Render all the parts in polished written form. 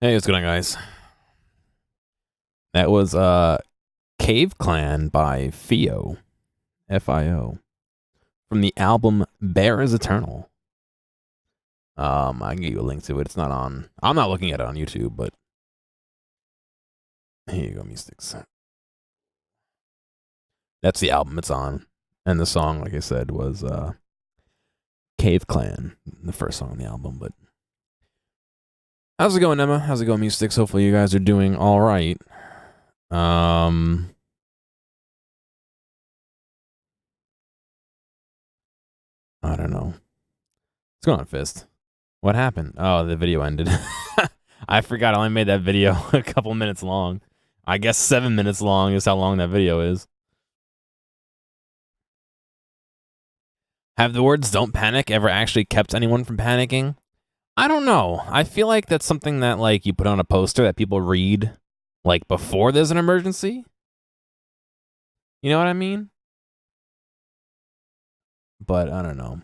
Hey, what's going on, guys? That was Cave Clan by Fio, Fio, from the album Bear is Eternal. I can give you a link to it. It's not on. I'm not looking at it on YouTube, but here you go, Mystics. That's the album it's on, and the song, like I said, was Cave Clan, the first song on the album. But how's it going, Emma? How's it going, Mystics? Hopefully, you guys are doing all right. I don't know. What's going on, Fist? What happened? Oh, the video ended. I forgot I only made that video a couple minutes long. I guess 7 minutes long is how long that video is. Have the words "don't panic" ever actually kept anyone from panicking? I don't know. I feel like that's something that like you put on a poster that people read like before there's an emergency. You know what I mean? But I don't know.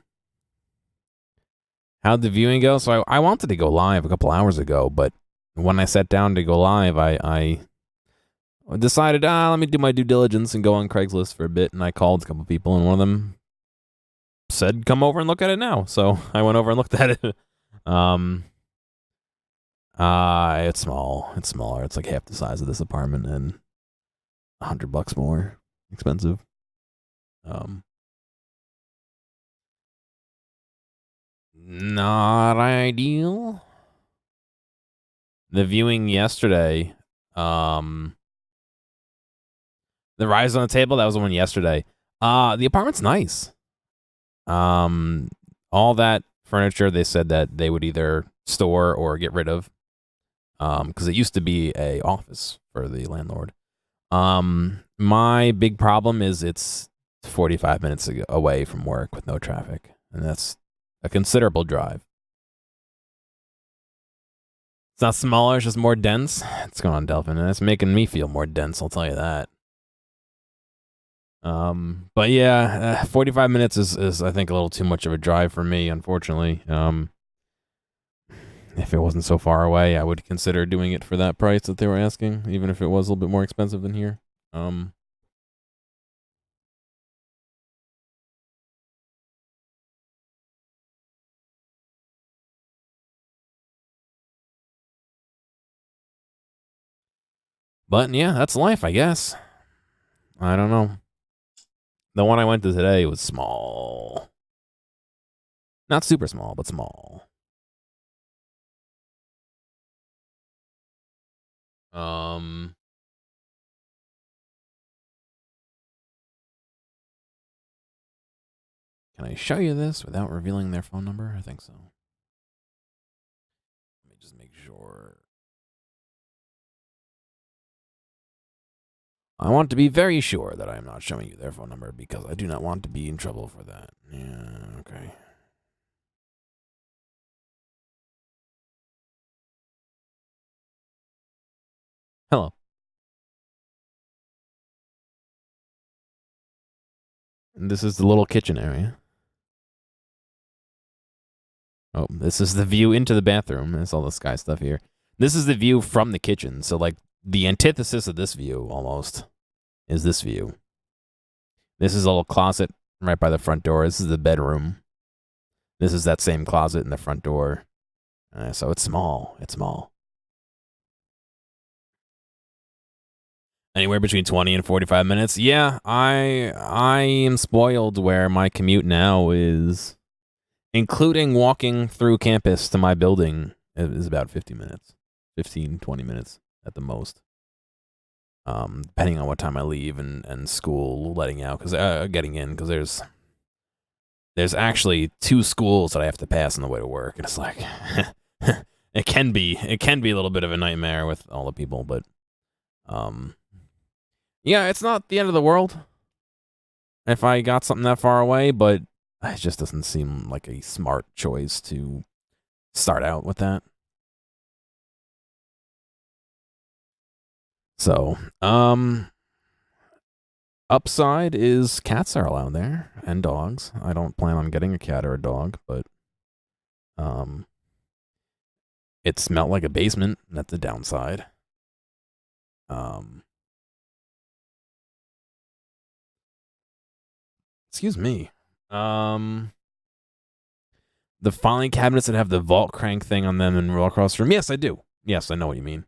How'd the viewing go? So I wanted to go live a couple hours ago, but when I sat down to go live, I decided, let me do my due diligence and go on Craigslist for a bit, and I called a couple people, and one of them said, come over and look at it now. So I went over and looked at it. It's small. It's smaller. It's like half the size of this apartment and $100 more expensive. Not ideal. The viewing yesterday, the Rise on the Table, that was the one yesterday. The apartment's nice. All that furniture they said that they would either store or get rid of, because it used to be a office for the landlord. My big problem is it's 45 minutes away from work with no traffic, and that's a considerable drive. It's not smaller, it's just more dense. What's going on, Delphin? And it's making me feel more dense, I'll tell you that. But yeah, 45 minutes is I think a little too much of a drive for me, unfortunately. If it wasn't so far away, I would consider doing it for that price that they were asking, even if it was a little bit more expensive than here. But yeah, that's life, I guess. I don't know. The one I went to today was small. Not super small, but small. Can I show you this without revealing their phone number? I think so. Let me just make sure. I want to be very sure that I am not showing you their phone number because I do not want to be in trouble for that. Yeah, okay. Hello. And this is the little kitchen area. Oh, this is the view into the bathroom. There's all the sky stuff here. This is the view from the kitchen. So, like, the antithesis of this view, almost, is this view. This is a little closet right by the front door. This is the bedroom. This is that same closet in the front door. So it's small. It's small. Anywhere between 20 and 45 minutes. Yeah, I am spoiled where my commute now is, including walking through campus to my building, is about 50 minutes. 15, 20 minutes at the most. Depending on what time I leave and school letting out, because getting in, because there's actually 2 schools that I have to pass on the way to work, and it's like it can be a little bit of a nightmare with all the people, but yeah, it's not the end of the world if I got something that far away, but it just doesn't seem like a smart choice to start out with that. So, upside is cats are allowed there and dogs. I don't plan on getting a cat or a dog, but It smelled like a basement. That's the downside. Excuse me. The filing cabinets that have the vault crank thing on them and roll across the room. Yes, I do. Yes, I know what you mean.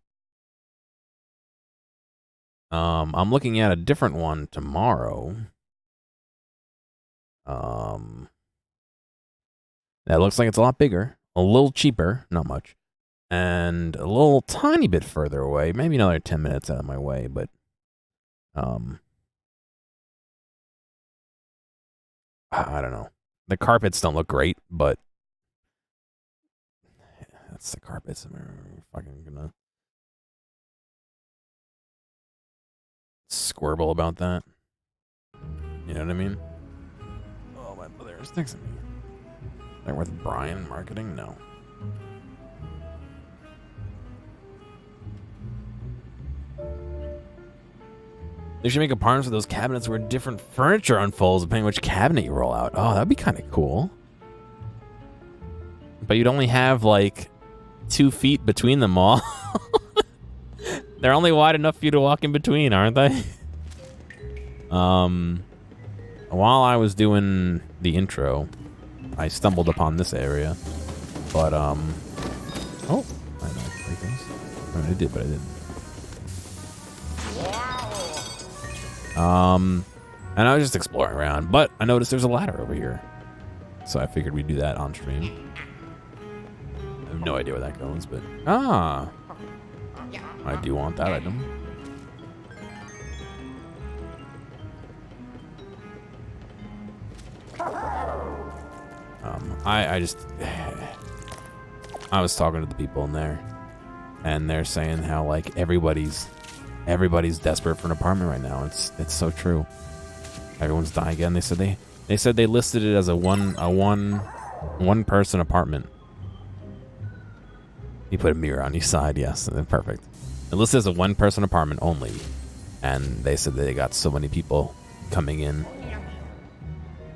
I'm looking at a different one tomorrow. That looks like it's a lot bigger, a little cheaper, not much, and a little tiny bit further away. Maybe another 10 minutes out of my way, but I don't know. The carpets don't look great, but that's the carpets. I'm fucking gonna squirble about that. You know what I mean? Oh, my brother is next to me. They're with Brian marketing? No. They should make apartments with those cabinets where different furniture unfolds depending which cabinet you roll out. Oh, that'd be kind of cool. But you'd only have like 2 feet between them all. They're only wide enough for you to walk in between, aren't they? While I was doing the intro, I stumbled upon this area. But, oh, I know I can break those. I did, but I didn't. And I was just exploring around, but I noticed there's a ladder over here. So I figured we'd do that on stream. I have no idea where that goes, but... Ah! I do want that item. I just... I was talking to the people in there, and they're saying how, like, everybody's desperate for an apartment right now. It's so true. Everyone's dying again. They said they listed it as a one person apartment. You put a mirror on each side, yes, perfect. It listed as a 1 person apartment only, and they said that they got so many people coming in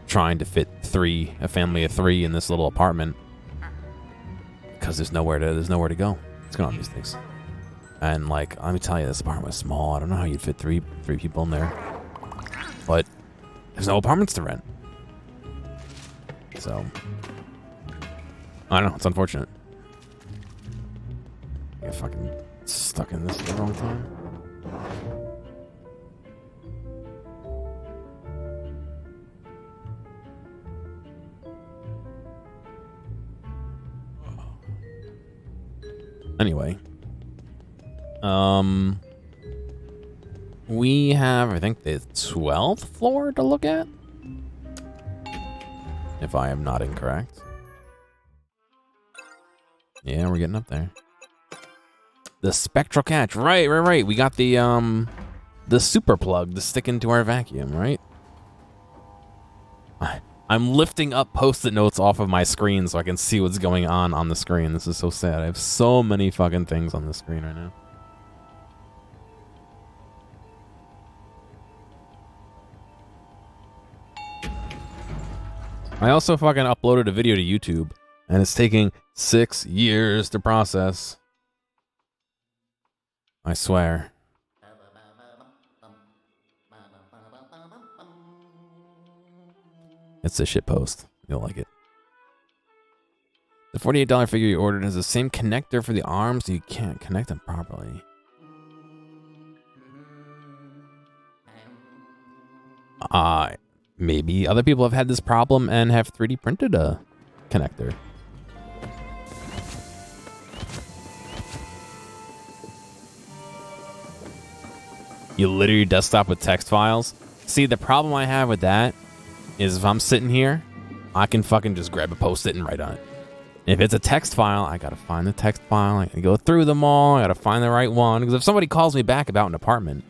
trying to fit a family of 3 in this little apartment because there's nowhere to go. What's going on these things? And like, let me tell you, this apartment was small. I don't know how you'd fit three people in there, but there's no apartments to rent. So I don't know. It's unfortunate. I get fucking stuck in this at the wrong time. Anyway. We have, I think, the 12th floor to look at, if I am not incorrect. Yeah, we're getting up there. The spectral catch, right. We got the super plug to stick into our vacuum, right? I'm lifting up post-it notes off of my screen so I can see what's going on the screen. This is so sad. I have so many fucking things on the screen right now. I also fucking uploaded a video to YouTube, and it's taking 6 years to process. I swear. It's a shit post. You'll like it. The $48 figure you ordered has the same connector for the arms, so you can't connect them properly. Maybe other people have had this problem and have 3D printed a connector. You litter your desktop with text files? See, the problem I have with that is if I'm sitting here, I can fucking just grab a post-it and write on it. If it's a text file, I gotta find the text file. I gotta go through them all. I gotta find the right one. Because if somebody calls me back about an apartment,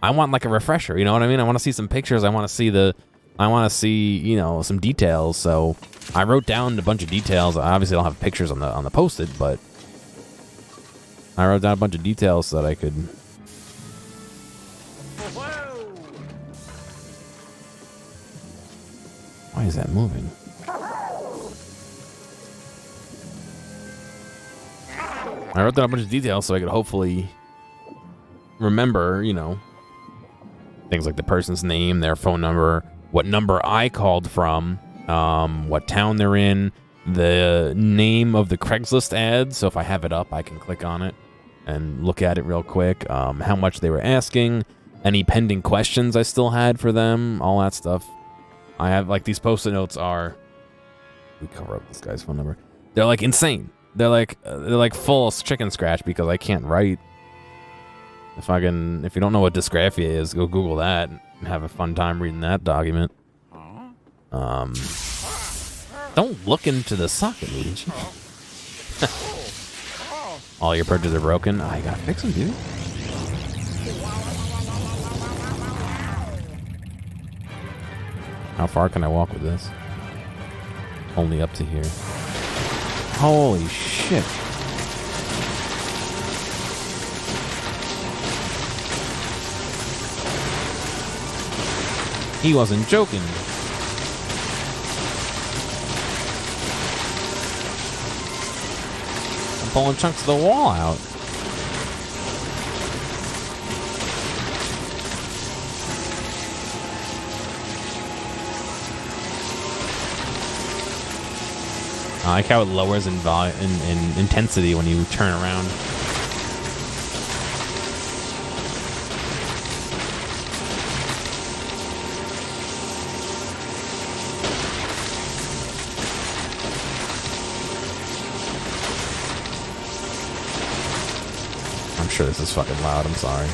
I want like a refresher. You know what I mean? I want to see some pictures. I want to see, you know, some details. So I wrote down a bunch of details. I obviously don't have pictures on the post-it, but I wrote down a bunch of details so that I could. Why is that moving? I wrote down a bunch of details so I could hopefully remember, you know, things like the person's name, their phone number, what number I called from, what town they're in, the name of the Craigslist ad. So if I have it up, I can click on it and look at it real quick. How much they were asking, any pending questions I still had for them, all that stuff. I have, like, these Post-it notes are, we cover up this guy's phone number. They're like insane. They're like full chicken scratch because I can't write. If you don't know what dysgraphia is, go Google that and have a fun time reading that document. Don't look into the socket, Luigi. All your purges are broken. Oh, you gotta fix them, dude. How far can I walk with this? Only up to here. Holy shit. He wasn't joking. I'm pulling chunks of the wall out. I like how it lowers in intensity when you turn around. I'm sure this is fucking loud, I'm sorry.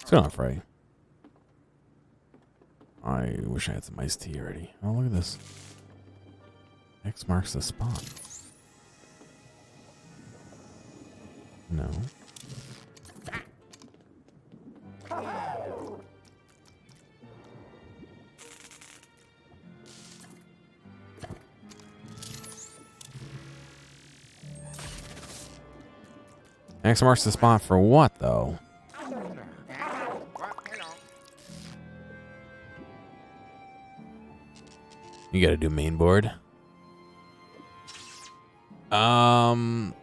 It's going off right. I wish I had some iced tea already. Oh, look at this. X marks the spot. No. X marks the spot for what, though? You gotta do main board. You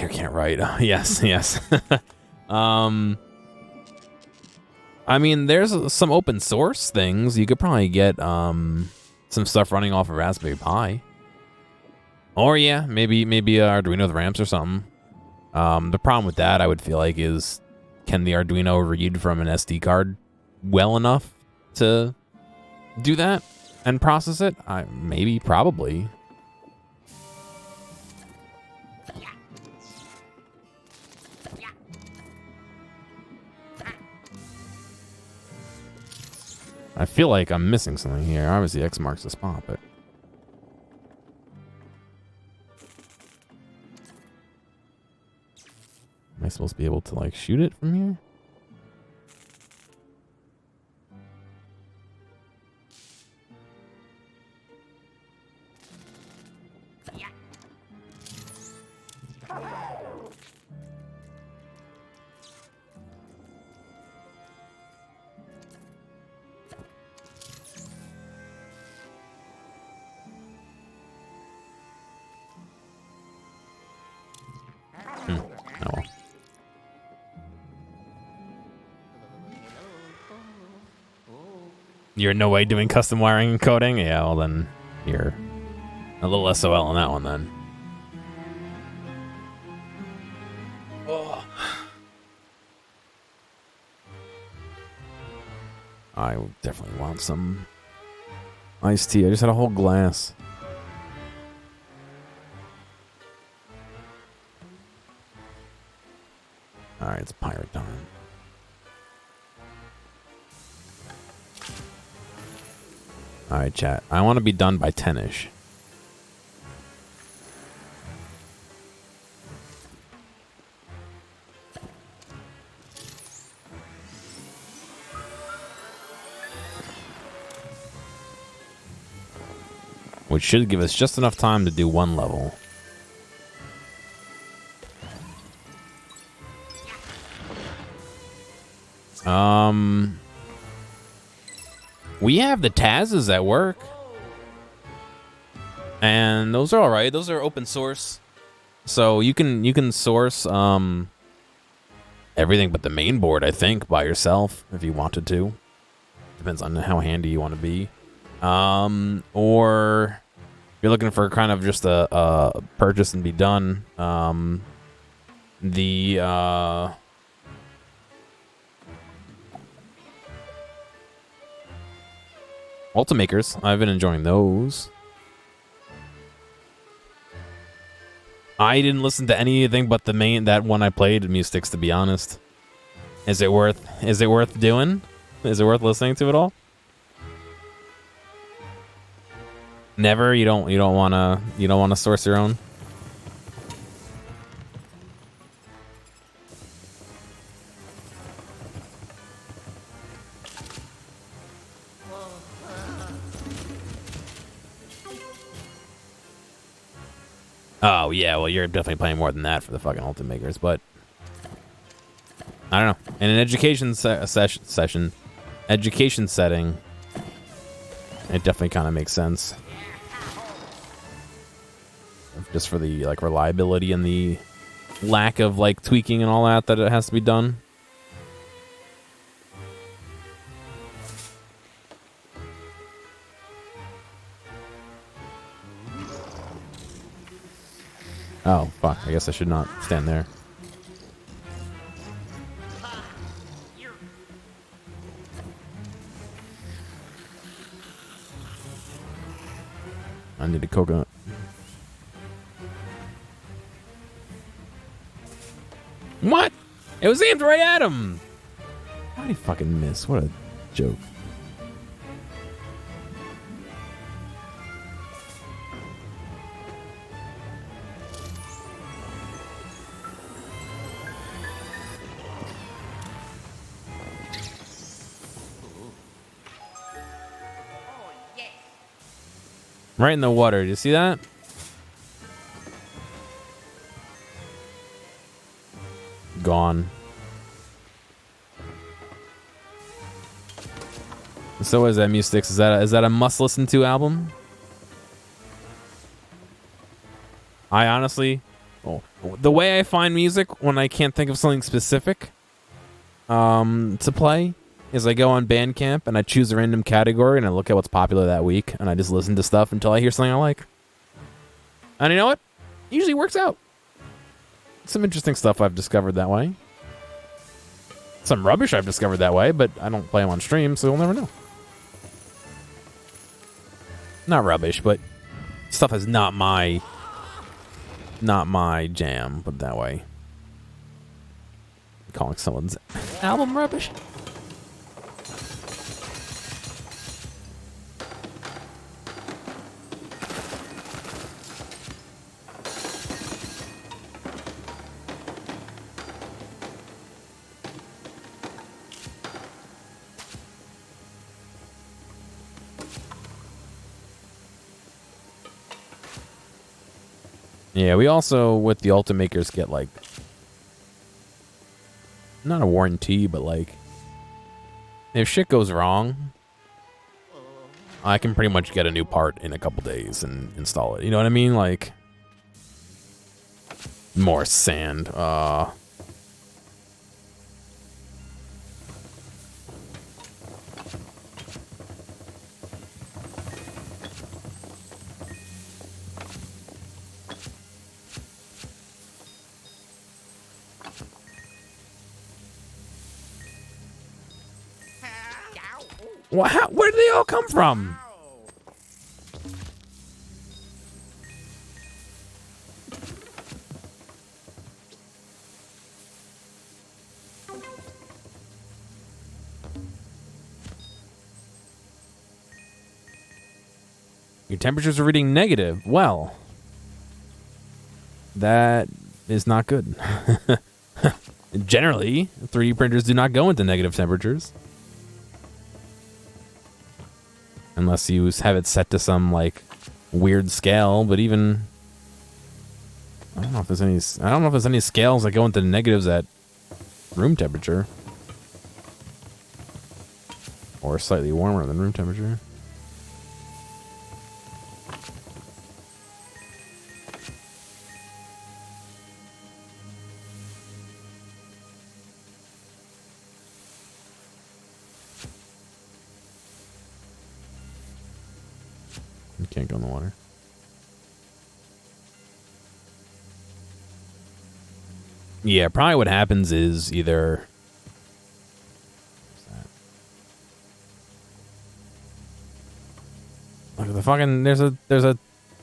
can't write. Yes. I mean, there's some open source things. You could probably get some stuff running off of Raspberry Pi. Or yeah, maybe Arduino with ramps or something. The problem with that, I would feel like, is can the Arduino read from an SD card well enough to do that and process it? Maybe, probably. I feel like I'm missing something here. Obviously, X marks the spot, but... Am I supposed to be able to, like, shoot it from here? You're in no way doing custom wiring and coding? Yeah, well then, you're a little SOL on that one then. Oh. I definitely want some iced tea. I just had a whole glass. Alright, it's pirate time. Alright, chat. I want to be done by 10-ish. which should give us just enough time to do one level. We have the Tazes at work. And those are all right. Those are open source. So you can source everything but the main board, I think, by yourself if you wanted to. Depends on how handy you want to be. Or if you're looking for kind of just a purchase and be done. The Ultimakers, I've been enjoying those. I didn't listen to anything but that one I played, Mystics, to be honest. Is it worth doing? Is it worth listening to at all? Never? You don't wanna source your own? Oh, yeah, well, you're definitely playing more than that for the fucking Ultimakers, but I don't know. In an education setting, it definitely kind of makes sense. Just for the, like, reliability and the lack of, like, tweaking and all that it has to be done. Oh, fuck. I guess I should not stand there. I need a coconut. What? It was aimed right at him! How did he fucking miss? What a joke. Right in the water. Do you see that? Gone. So is that Mystics? Is that a must listen to album? I honestly, the way I find music when I can't think of something specific to play is I go on Bandcamp and I choose a random category and I look at what's popular that week and I just listen to stuff until I hear something I like. And you know what? It usually works out. Some interesting stuff I've discovered that way. Some rubbish I've discovered that way, but I don't play them on stream, so we'll never know. Not rubbish, but stuff is not my jam, put it that way. Calling someone's album rubbish. Yeah, we also, with the Ultimakers, get, like, not a warranty, but, like, if shit goes wrong, I can pretty much get a new part in a couple days and install it. You know what I mean? Like, more sand. Where did they all come from? Your temperatures are reading negative. Well, that is not good. Generally, 3D printers do not go into negative temperatures. Unless you have it set to some, like, weird scale, but even I don't know if there's any. I don't know if there's any scales that go into negatives at room temperature, or slightly warmer than room temperature. You can't go in the water. Yeah, probably what happens is either look at the fucking there's a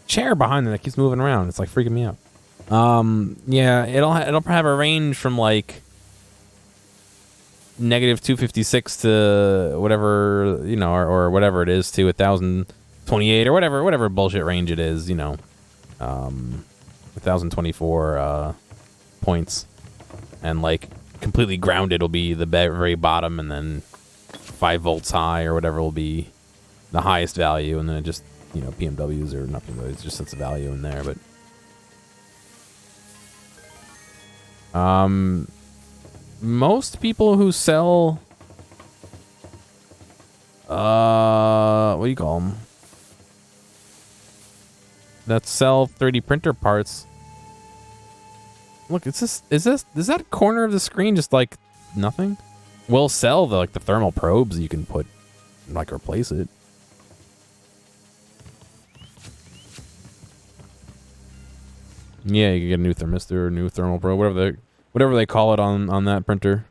chair behind them that keeps moving around. It's like freaking me out. Yeah, it'll have a range from like negative 256 to whatever, you know, or whatever it is, to 1028 or whatever bullshit range it is, you know. 1024 points, and like completely grounded will be the very bottom, and then 5 volts high or whatever will be the highest value, and then it just, you know, PMWs or not PMWs, just sets a value in there. But most people who sell what do you call them, that sell 3D printer parts. Look, is that corner of the screen just like nothing? We'll sell the thermal probes you can put, like, replace it. Yeah, you can get a new thermistor or a new thermal probe, whatever they call it on that printer.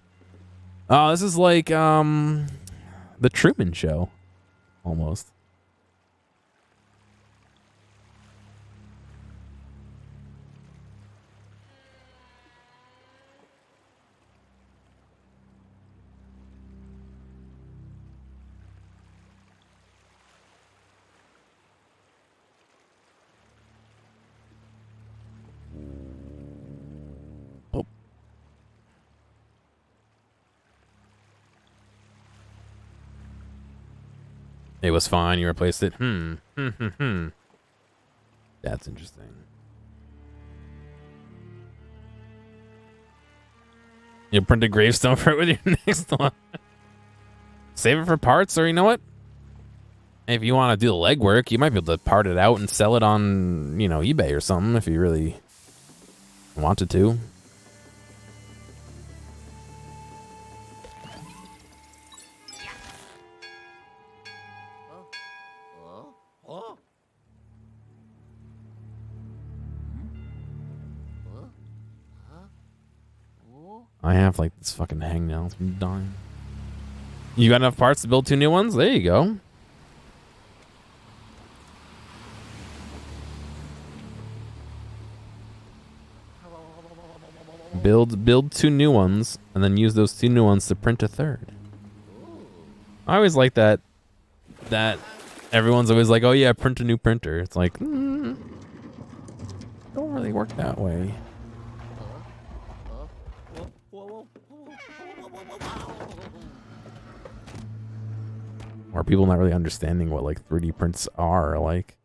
Oh, this is like the Truman Show, almost. It was fine. You replaced it. That's interesting. You print a gravestone for it with your next one. Save it for parts, or you know what? If you want to do the legwork, you might be able to part it out and sell it on, you know, eBay or something if you really wanted to. I have like this fucking hangnail. It's been dying. You got enough parts to build 2 new ones? There you go. Build 2 new ones, and then use those 2 new ones to print a 3rd. I always like that everyone's always like, oh yeah, print a new printer. It's like, don't really work that way. Or people not really understanding what like 3D prints are like.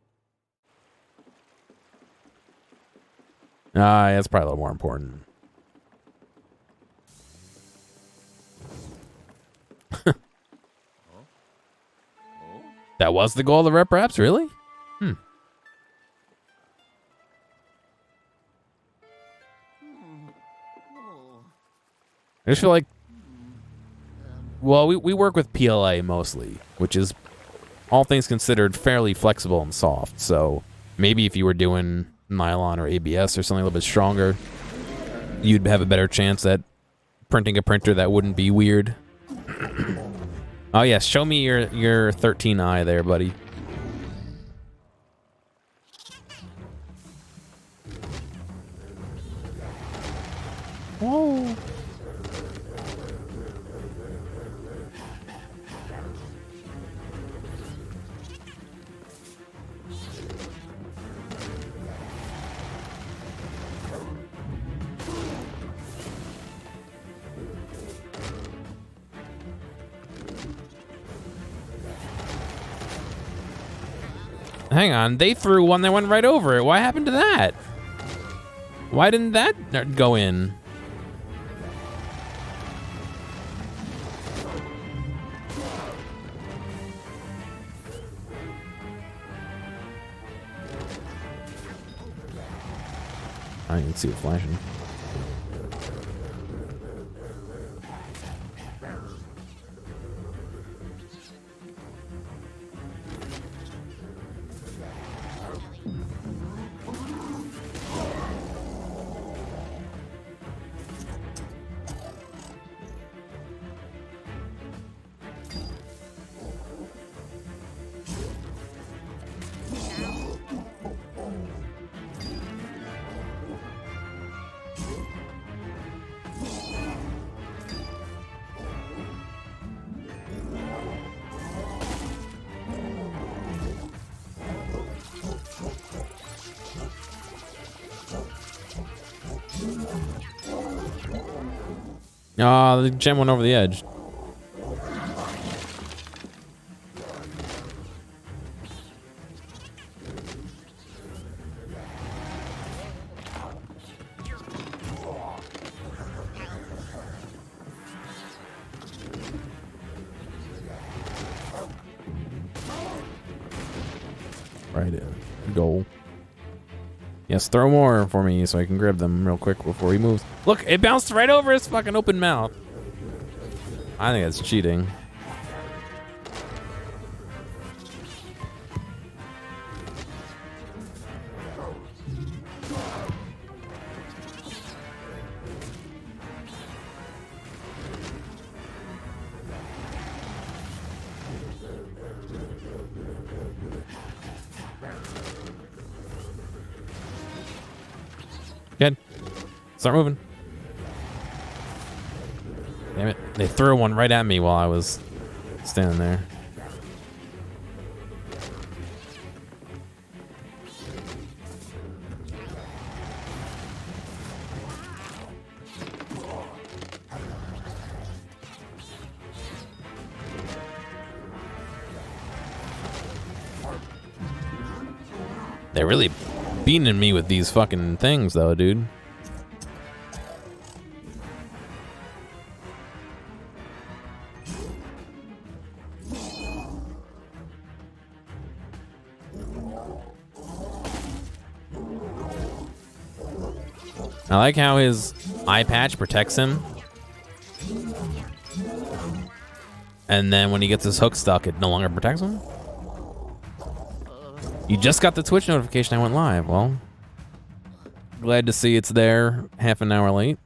That's probably a little more important. That was the goal of the rep wraps, really? I just feel like, well, we work with PLA mostly, which is, all things considered, fairly flexible and soft. So maybe if you were doing nylon or ABS or something a little bit stronger, you'd have a better chance at printing a printer that wouldn't be weird. Oh yes, show me your 13i there, buddy. Whoa. Hang on, they threw one that went right over it. What happened to that? Why didn't that go in? I can see it flashing. Oh, the gem went over the edge. Right in. Goal. Yes, throw more for me so I can grab them real quick before he moves. Look, it bounced right over his fucking open mouth. I think that's cheating. Good. Start moving. Damn it. They threw one right at me while I was standing there. They're really beating me with these fucking things though, dude. I like how his eye patch protects him. And then when he gets his hook stuck, it no longer protects him. You just got the Twitch notification I went live. Well, glad to see it's there half an hour late.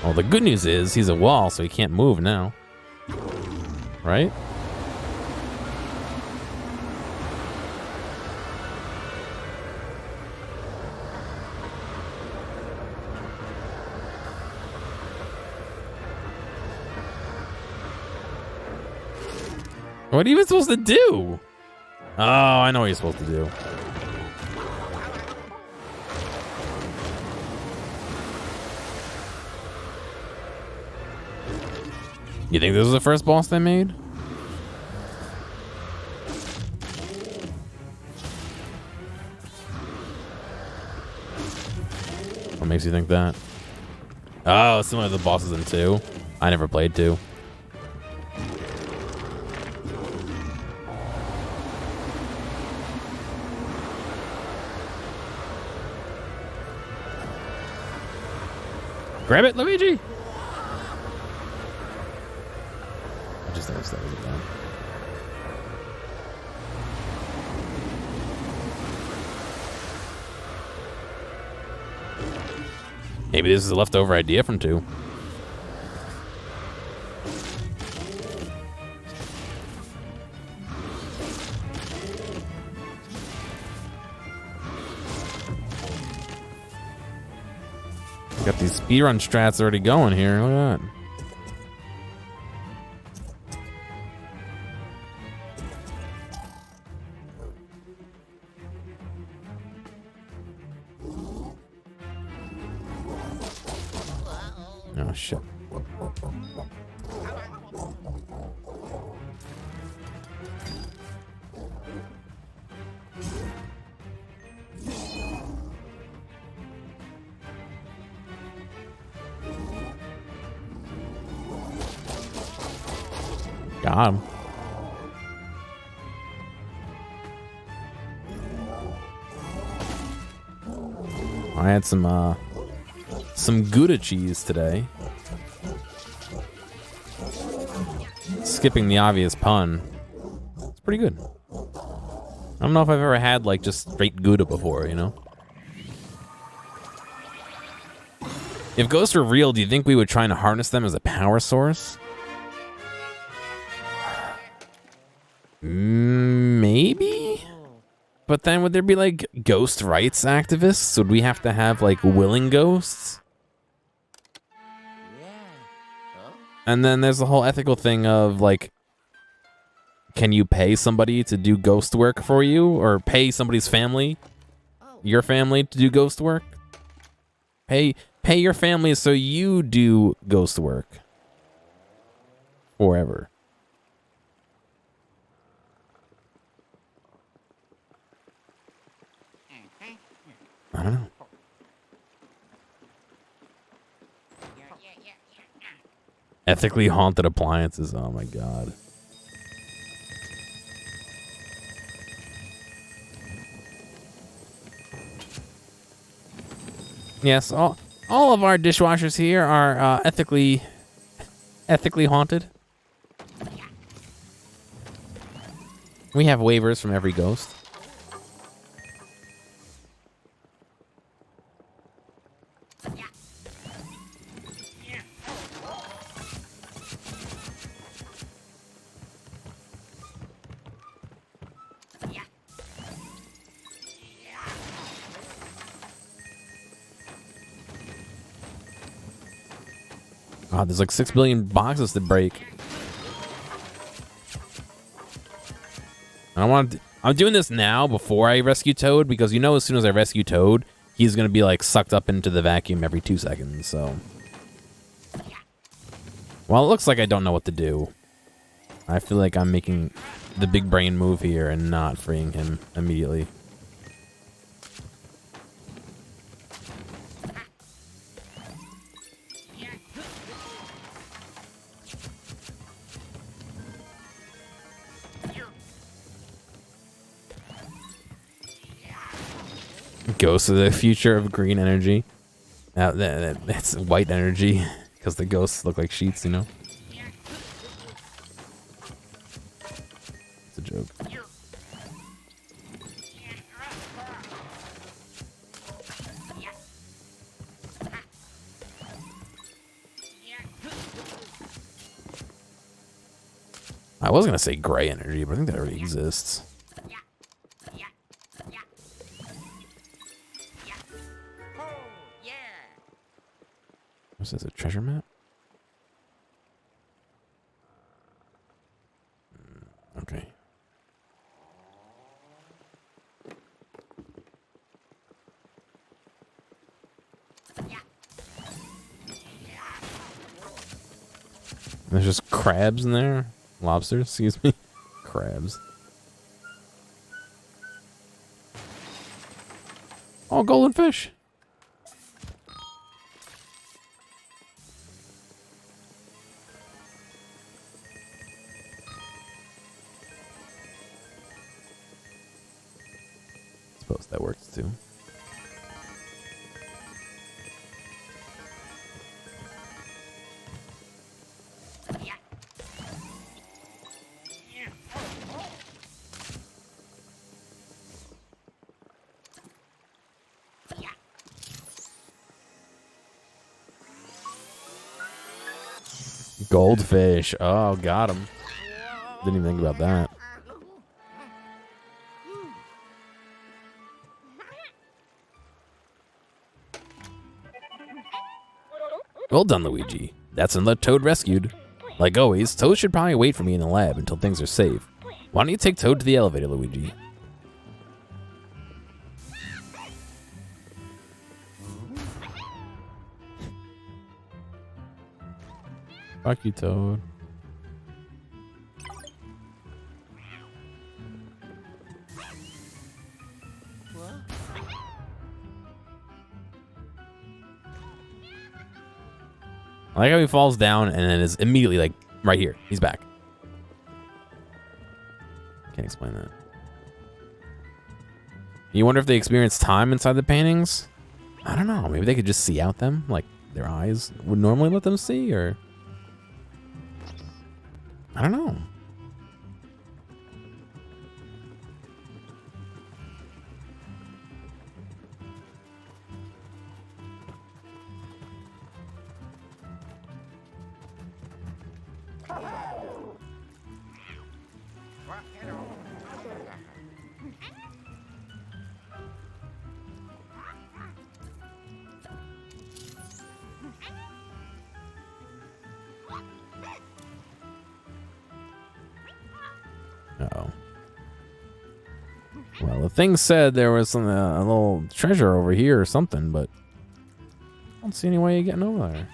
Well, the good news is he's a wall, so he can't move now. Right? What are you even supposed to do? Oh, I know what you're supposed to do. You think this was the first boss they made? What makes you think that? Oh, similar to the bosses in 2. I never played 2. Grab it, Luigi! I just noticed that was a bad. Maybe this is a leftover idea from 2. Got these speedrun strats already going here. Look at that. Oh shit. Got him. I had some Gouda cheese today. Skipping the obvious pun. It's pretty good. I don't know if I've ever had like just straight Gouda before, you know? If ghosts were real, do you think we would try and harness them as a power source? Maybe? But then would there be like ghost rights activists? Would we have to have like willing ghosts? And then there's the whole ethical thing of like, can you pay somebody to do ghost work for you? Or pay somebody's family, your family, to do ghost work? Pay your family so you do ghost work forever. I don't know. Ethically haunted appliances. Oh my god. Yes, all of our dishwashers here are ethically haunted. We have waivers from every ghost. God, there's like 6 billion boxes to break. I'm doing this now before I rescue Toad because you know as soon as I rescue Toad, he's gonna be like sucked up into the vacuum every 2 seconds. So, well, it looks like I don't know what to do. I feel like I'm making the big brain move here and not freeing him immediately. Ghosts of the future of green energy. That's white energy because the ghosts look like sheets, you know? It's a joke. I was gonna say gray energy, but I think that already exists. What's this, a treasure map? Okay. There's just crabs in there? Lobsters, excuse me. Crabs. Oh, golden fish. Suppose that works too. Goldfish. Oh, got him. Didn't even think about that. Well done, Luigi. That's another Toad rescued. Like always, Toad should probably wait for me in the lab until things are safe. Why don't you take Toad to the elevator, Luigi? Fuck you, Toad. I like how he falls down and then is immediately like right here. He's back. Can't explain that. You wonder if they experience time inside the paintings? I don't know. Maybe they could just see out them, like their eyes would normally let them see, or I don't know. Uh-oh. Well, the thing said there was some a little treasure over here or something, but I don't see any way of getting over there.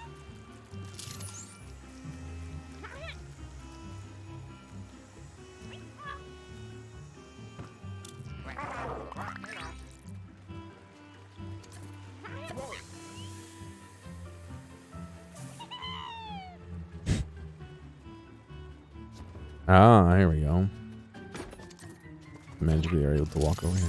Ah, here we go. Magically are able to walk over here.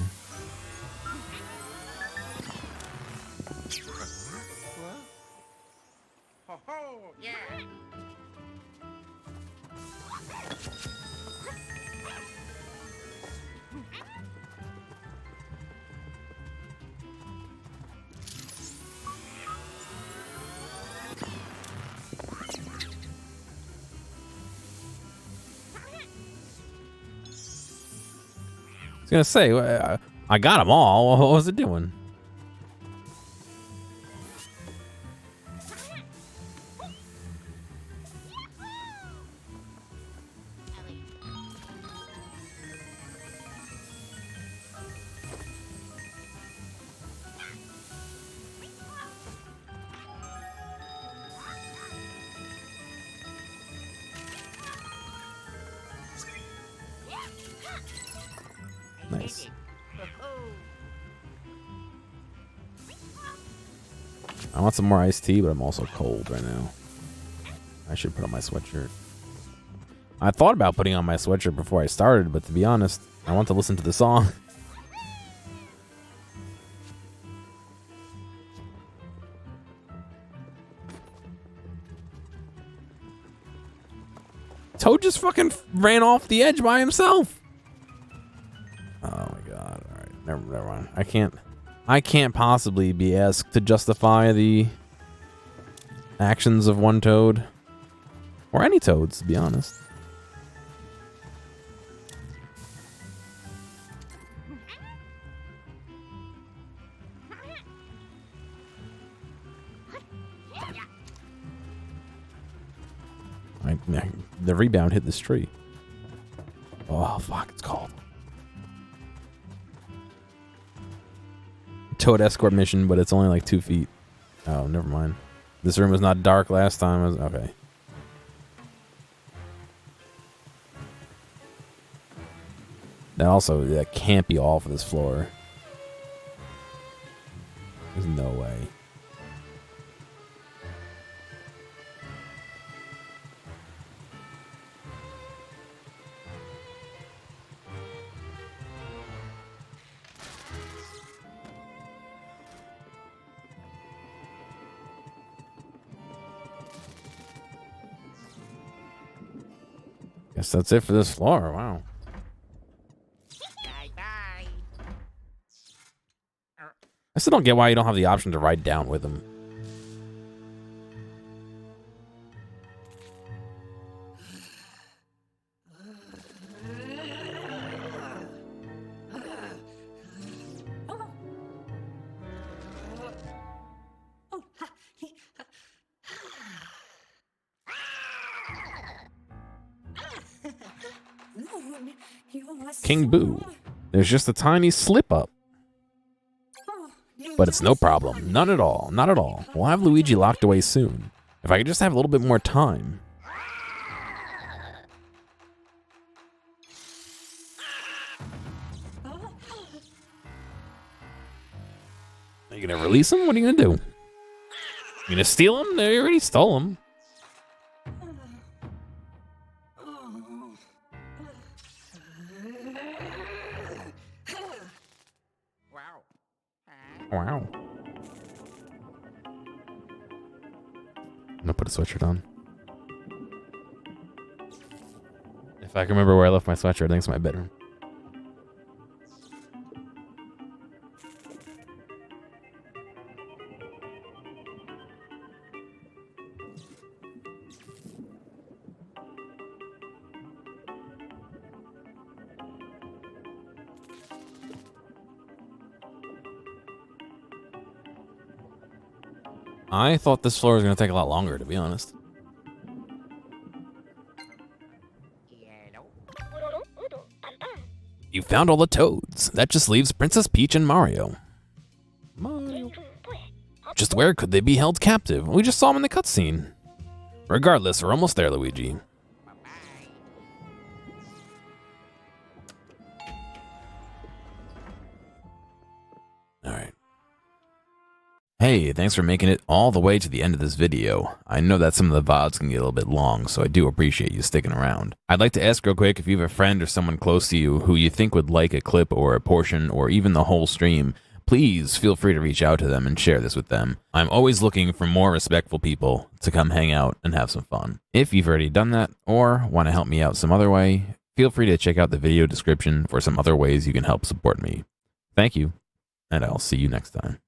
I was gonna say, I got them all. What was it doing? Nice. I want some more iced tea, but I'm also cold right now. I should put on my sweatshirt. I thought about putting on my sweatshirt before I started, but to be honest, I want to listen to the song. Toad just fucking ran off the edge by himself. Oh my god! All right, never mind. I can't possibly be asked to justify the actions of one Toad, or any Toads, to be honest. The rebound hit this tree. Oh fuck! It's cold. Toad escort mission, but it's only like 2 feet. Oh, never mind. This room was not dark last time. Okay. That can't be all for this floor. There's no way. Guess that's it for this floor. Wow. Bye-bye. I still don't get why you don't have the option to ride down with him. King Boo. There's just a tiny slip up. But it's no problem. None at all. Not at all. We'll have Luigi locked away soon. If I could just have a little bit more time. You gonna release them? What are you gonna do? You gonna steal them? They already stole them. Wow. I'm gonna put a sweatshirt on. If I can remember where I left my sweatshirt, I think it's my bedroom. I thought this floor was going to take a lot longer, to be honest. You found all the toads. That just leaves Princess Peach and Mario. Just where could they be held captive? We just saw them in the cutscene. Regardless, we're almost there, Luigi. Alright. Hey, thanks for making it all the way to the end of this video. I know that some of the VODs can get a little bit long, so I do appreciate you sticking around. I'd like to ask real quick if you have a friend or someone close to you who you think would like a clip or a portion or even the whole stream, please feel free to reach out to them and share this with them. I'm always looking for more respectful people to come hang out and have some fun. If you've already done that or want to help me out some other way, feel free to check out the video description for some other ways you can help support me. Thank you, and I'll see you next time.